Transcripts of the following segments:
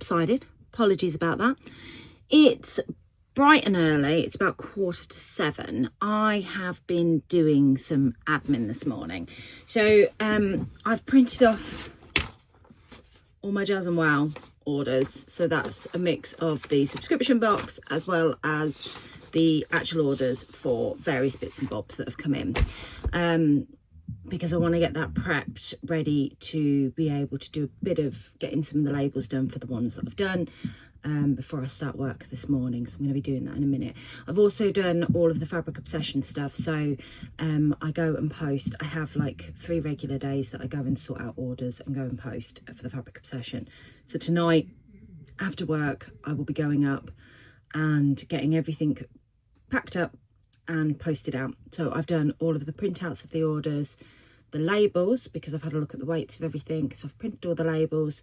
lopsided. Apologies about that. It's bright and early. It's about 7:15. I have been doing some admin this morning. So I've printed off all my Jazz and Wow orders. So that's a mix of the subscription box as well as the actual orders for various bits and bobs that have come in. Because I want to get that prepped, ready to be able to do a bit of getting some of the labels done for the ones that I've done before I start work this morning. So I'm going to be doing that in a minute. I've also done all of the Fabric Obsession stuff. So I go and post. I have like 3 regular days that I go and sort out orders and go and post for the Fabric Obsession. So tonight, after work, I will be going up and getting everything packed up and posted out. So I've done all of the printouts of the orders, the labels, because I've had a look at the weights of everything. So I've printed all the labels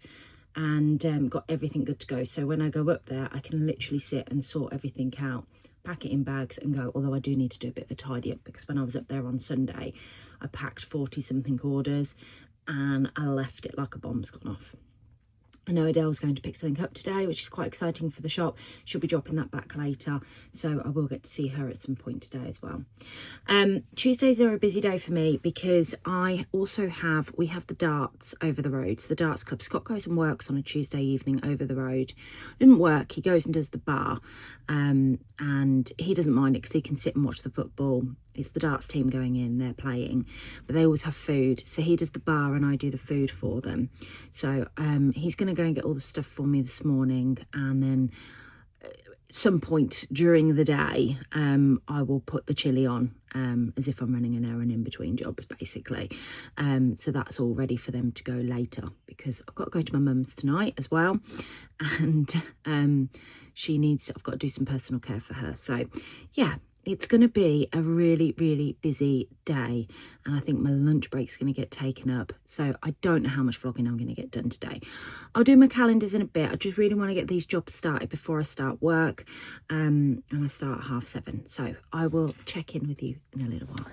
and got everything good to go. So when I go up there, I can literally sit and sort everything out, pack it in bags and go. Although I do need to do a bit of a tidy up, because when I was up there on Sunday, I packed 40 something orders and I left it like a bomb's gone off. I know Adele's going to pick something up today, which is quite exciting for the shop. She'll be dropping that back later, so I will get to see her at some point today as well. Tuesdays are a busy day for me because we have the darts over the road. So the darts club, Scott goes and works on a Tuesday evening over the road. Didn't work, he goes and does the bar, and he doesn't mind it because he can sit and watch the football. It's the darts team going in, they're playing, but they always have food. So he does the bar and I do the food for them. So he's going to go and get all the stuff for me this morning, and then at some point during the day, I will put the chili on as if I'm running an errand in between jobs, basically. So that's all ready for them to go later, because I've got to go to my mum's tonight as well. And I've got to do some personal care for her. So yeah, it's going to be a really, really busy day, and I think my lunch break's going to get taken up. So I don't know how much vlogging I'm going to get done today. I'll do my calendars in a bit. I just really want to get these jobs started before I start work, and I start at 7:30. So I will check in with you in a little while.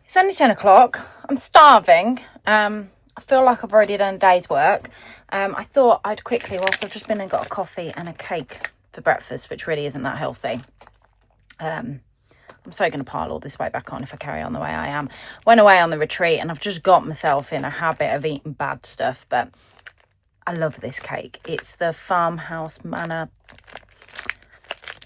It's only 10 o'clock. I'm starving. I feel like I've already done a day's work. I thought I'd quickly, whilst I've just been and got a coffee and a cake for breakfast, which really isn't that healthy. I'm so going to pile all this weight back on if I carry on the way I am. Went away on the retreat and I've just got myself in a habit of eating bad stuff, but I love this cake. It's the Farmhouse Manor,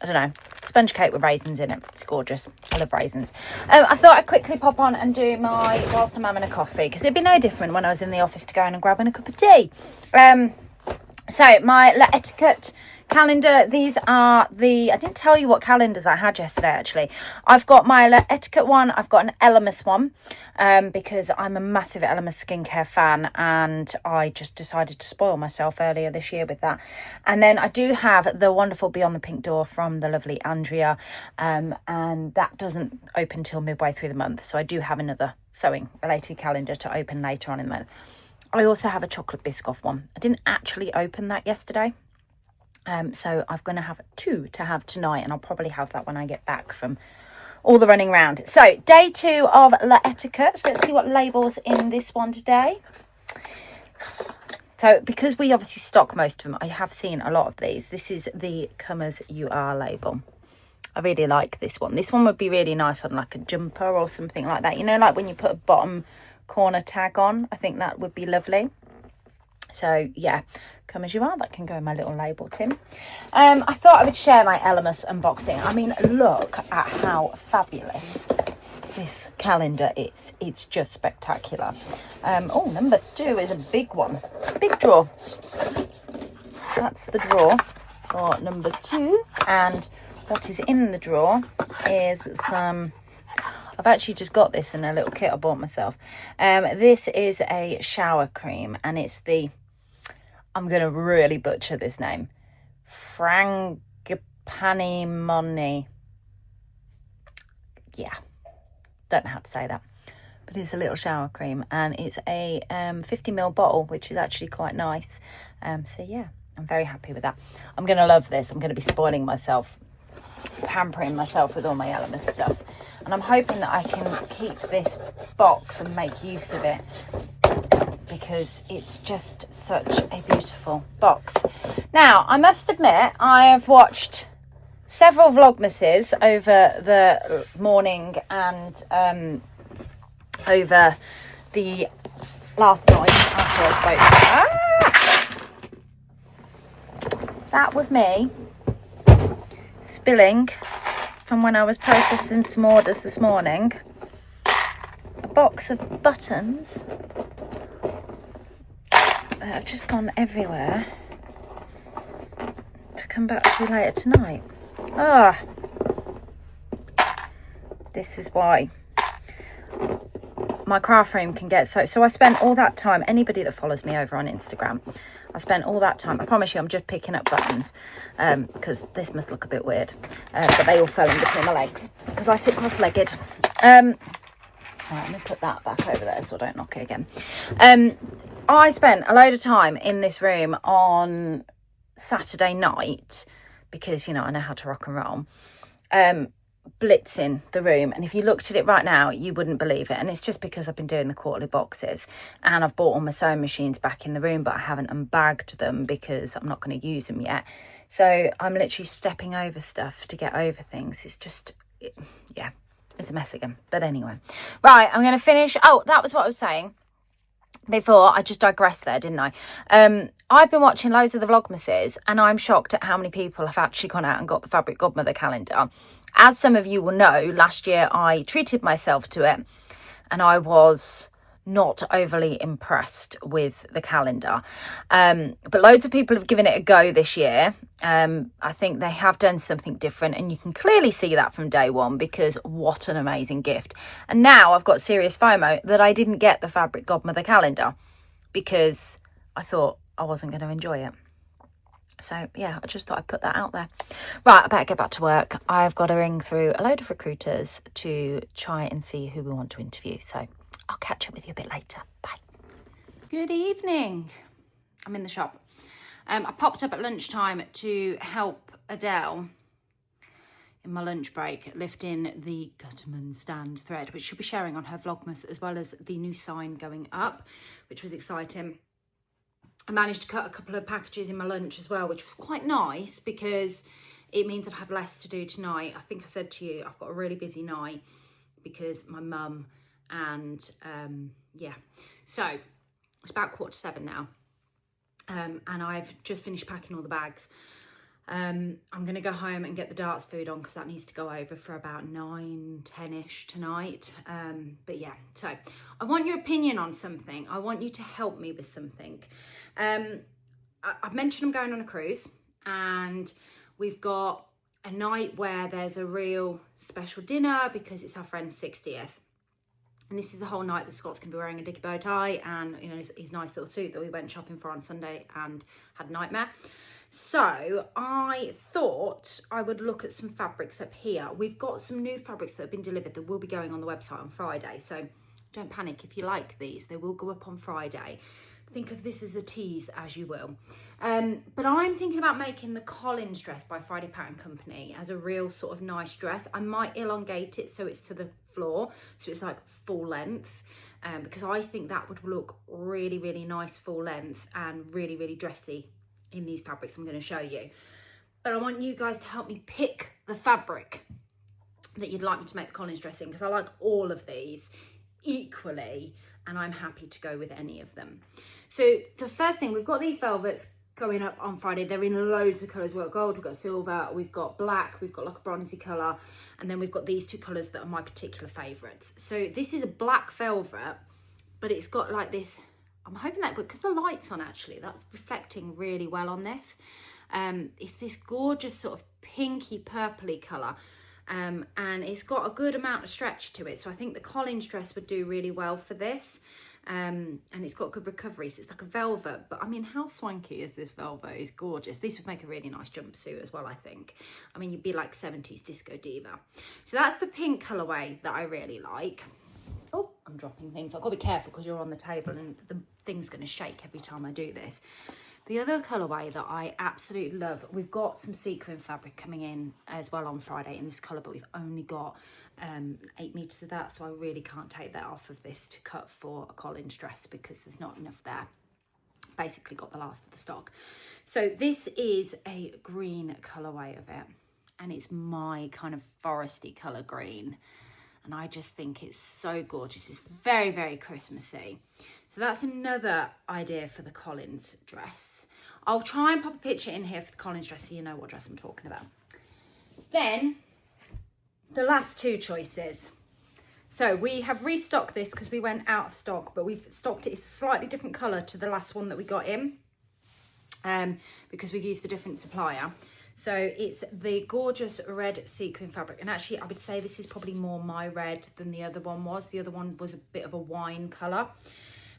I don't know, sponge cake with raisins in it. It's gorgeous. I love raisins. I thought I'd quickly pop on and do whilst I'm having a coffee, because it'd be no different when I was in the office to going and grabbing a cup of tea. So my La Etiquette calendar, these are I didn't tell you what calendars I had yesterday actually. I've got my La Etiquette one, I've got an Elemis one, because I'm a massive Elemis skincare fan and I just decided to spoil myself earlier this year with that. And then I do have the wonderful Beyond the Pink Door from the lovely Andrea, and that doesn't open till midway through the month, so I do have another sewing related calendar to open later on in the month. I also have a chocolate Biscoff one. I didn't actually open that yesterday. So I'm going to have 2 to have tonight, and I'll probably have that when I get back from all the running around. So day 2 of La Etiquette. So let's see what labels in this one today. So because we obviously stock most of them, I have seen a lot of these. This is the Come As You Are label. I really like this one. This one would be really nice on like a jumper or something like that. You know, like when you put a bottom corner tag on, I think that would be lovely. So yeah, Come As You Are, that can go in my little label tin. I thought I would share my Elemis unboxing. I mean, look at how fabulous this calendar is. It's just spectacular. Oh, number 2 is a big one, big drawer. That's the drawer for number 2, and what is in the drawer is some, I've actually just got this in a little kit I bought myself. This is a shower cream, and it's the, I'm going to really butcher this name, Frangipanimoni. Yeah, don't know how to say that, but it's a little shower cream, and it's a 50ml bottle, which is actually quite nice. So yeah, I'm very happy with that. I'm going to love this. I'm going to be spoiling myself, pampering myself with all my Elemis stuff, and I'm hoping that I can keep this box and make use of it because it's just such a beautiful box. Now, I must admit, I have watched several Vlogmases over the morning and over the last night after I spoke. That was me spilling from when I was processing some orders this morning. A box of buttons that have just gone everywhere to come back to later tonight. This is why my craft room can get so I spent all that time, anybody that follows me over on Instagram, I spent all that time, I promise you I'm just picking up buttons because this must look a bit weird, but they all fell in between my legs because I sit cross-legged. Right, let me put that back over there so I don't knock it again. I spent a load of time in this room on Saturday night because, you know, I know how to rock and roll, blitzing the room. And if you looked at it right now, you wouldn't believe it. And it's just because I've been doing the quarterly boxes and I've bought all my sewing machines back in the room, but I haven't unbagged them because I'm not going to use them yet. So I'm literally stepping over stuff to get over things. It's just, yeah, it's a mess again. But anyway, right, I'm going to finish. Oh, that was what I was saying before. I just digressed there, didn't I? I've been watching loads of the Vlogmases and I'm shocked at how many people have actually gone out and got the Fabric Godmother calendar. As some of you will know, last year I treated myself to it and I was not overly impressed with the calendar. But loads of people have given it a go this year. I think they have done something different and you can clearly see that from day one because what an amazing gift. And now I've got serious FOMO that I didn't get the Fabric Godmother calendar because I thought I wasn't going to enjoy it. So yeah, I just thought I'd put that out there. Right, I better get back to work. I've got to ring through a load of recruiters to try and see who we want to interview. So I'll catch up with you a bit later. Bye. Good evening. I'm in the shop. I popped up at lunchtime to help Adele in my lunch break, lifting the Gutterman stand thread, which she'll be sharing on her Vlogmas, as well as the new sign going up, which was exciting. I managed to cut a couple of packages in my lunch as well, which was quite nice because it means I've had less to do tonight. I think I said to you, I've got a really busy night because my mum and yeah. So it's about 6:45 now. And I've just finished packing all the bags. I'm going to go home and get the darts food on because that needs to go over for about 9-10ish tonight. But yeah, so I want your opinion on something. I want you to help me with something. I've mentioned I'm going on a cruise and we've got a night where there's a real special dinner because it's our friend's 60th. And this is the whole night that Scott's going to be wearing a dicky bow tie and, you know, his nice little suit that we went shopping for on Sunday and had a nightmare. So I thought I would look at some fabrics up here. We've got some new fabrics that have been delivered that will be going on the website on Friday. So don't panic if you like these. They will go up on Friday. Think of this as a tease as you will. But I'm thinking about making the Collins dress by Friday Pattern Company as a real sort of nice dress. I might elongate it so it's to the floor, so it's like full length, because I think that would look really, really nice full length and really, really dressy in these fabrics I'm going to show you. But I want you guys to help me pick the fabric that you'd like me to make the Collins dress in, because I like all of these equally and I'm happy to go with any of them. So the first thing, we've got these velvets going up on Friday. They're in loads of colours. We've got gold, we've got silver, we've got black, we've got like a bronzy colour, and then we've got these two colours that are my particular favourites. So this is a black velvet, but it's got like this, I'm hoping that, because the light's on actually, that's reflecting really well on this. It's this gorgeous sort of pinky purpley colour. And it's got a good amount of stretch to it. So I think the Collins dress would do really well for this. And it's got good recovery. So it's like a velvet. But I mean, how swanky is this velvet? It's gorgeous. This would make a really nice jumpsuit as well, I think. I mean, you'd be like 70s disco diva. So that's the pink colourway that I really like. Oh, I'm dropping things. I've got to be careful because you're on the table and the thing's going to shake every time I do this. The other colourway that I absolutely love, we've got some sequin fabric coming in as well on Friday in this colour, but we've only got 8 meters of that, so I really can't take that off of this to cut for a Collins dress because there's not enough there. Basically got the last of the stock. So this is a green colorway of it, and it's my kind of foresty color green, and I just think it's so gorgeous. It's very, very Christmassy. So that's another idea for the Collins dress. I'll try and pop a picture in here for the Collins dress so you know what dress I'm talking about. Then the last two choices. So we have restocked this because we went out of stock, but we've stocked it. It's a slightly different colour to the last one that we got in, because we've used a different supplier. So it's the gorgeous red sequin fabric. And actually, I would say this is probably more my red than the other one was. The other one was a bit of a wine colour.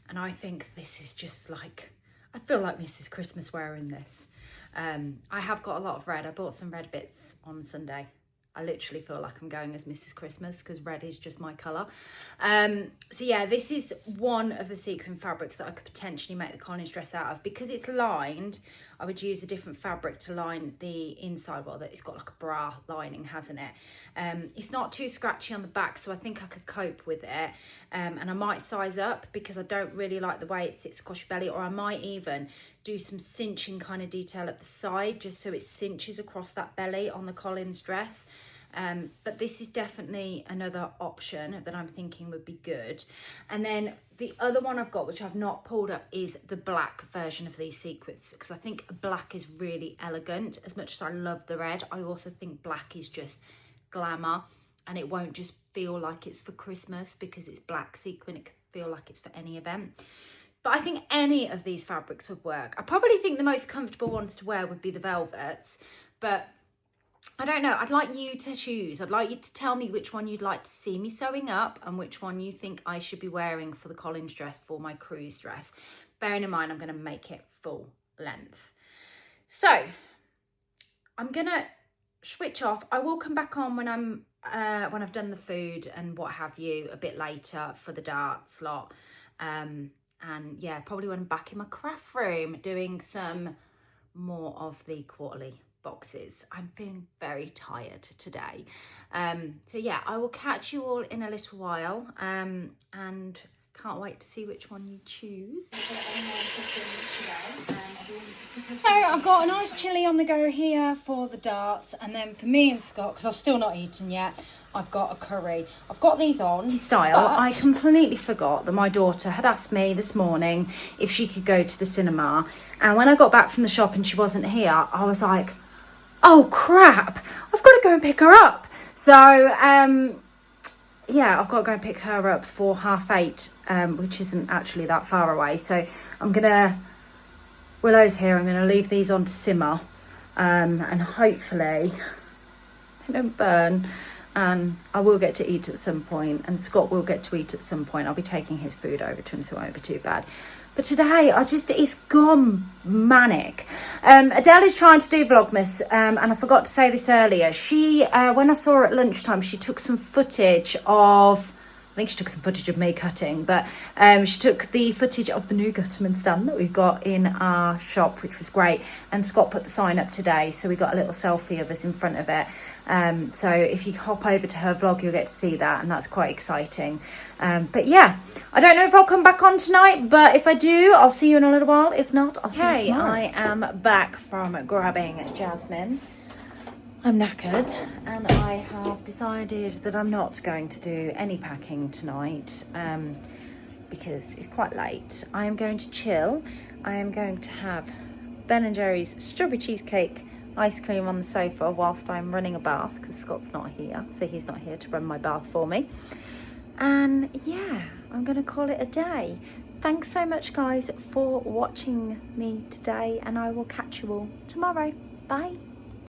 And I think this is just like, I feel like Mrs. Christmas wearing this. I have got a lot of red. I bought some red bits on Sunday. I literally feel like I'm going as Mrs. Christmas because red is just my colour. So yeah, this is one of the sequin fabrics that I could potentially make the Collins dress out of. Because it's lined, I would use a different fabric to line the inside. Well, it's got like a bra lining, hasn't it? It's not too scratchy on the back, so I think I could cope with it. And I might size up because I don't really like the way it sits across your belly, or I might even do some cinching kind of detail at the side just so it cinches across that belly on the Collins dress. But this is definitely another option that I'm thinking would be good. And then the other one I've got, which I've not pulled up, is the black version of these sequins, because I think black is really elegant. As much as I love the red, I also think black is just glamour, and it won't just feel like it's for Christmas because it's black sequin. It could feel like it's for any event. But I think any of these fabrics would work. I probably think the most comfortable ones to wear would be the velvets, but I don't know. I'd like you to choose. I'd like you to tell me which one you'd like to see me sewing up and which one you think I should be wearing for the Collins dress, for my cruise dress. Bearing in mind, I'm going to make it full length. So I'm going to switch off. I will come back on when I've done the food and what have you a bit later for the dart slot. And yeah, probably when I'm back in my craft room doing some more of the quarterly boxes. I'm feeling very tired today. So yeah, I will catch you all in a little while, and can't wait to see which one you choose. So I've got a nice chilli on the go here for the darts, and then for me and Scott, because I've still not eaten yet, I've got a curry. I've got these on style. I completely forgot that my daughter had asked me this morning if she could go to the cinema, and when I got back from the shop and she wasn't here, I was like, oh crap, I've got to go and pick her up. So yeah, I've got to go and pick her up for 8:30, which isn't actually that far away. So Willow's here, I'm gonna leave these on to simmer, and hopefully they don't burn, and I will get to eat at some point, and Scott will get to eat at some point. I'll be taking his food over to him, so it won't be too bad. But today, it's gone manic. Adele is trying to do Vlogmas, and I forgot to say this earlier. She, when I saw her at lunchtime, she took some footage of, I think she took some footage of me cutting, but she took the footage of the new Gutterman stand that we've got in our shop, which was great. And Scott put the sign up today, so we got a little selfie of us in front of it. So if you hop over to her vlog, you'll get to see that, and that's quite exciting. But yeah, I don't know if I'll come back on tonight, but if I do, I'll see you in a little while. If not, I'll see you tomorrow. I am back from grabbing Jasmine. I'm knackered, and I have decided that I'm not going to do any packing tonight, because it's quite late. I am going to chill. I am going to have Ben & Jerry's strawberry cheesecake ice cream on the sofa whilst I'm running a bath, because Scott's not here, so he's not here to run my bath for me. And yeah, I'm going to call it a day. Thanks so much, guys, for watching me today, and I will catch you all tomorrow. Bye.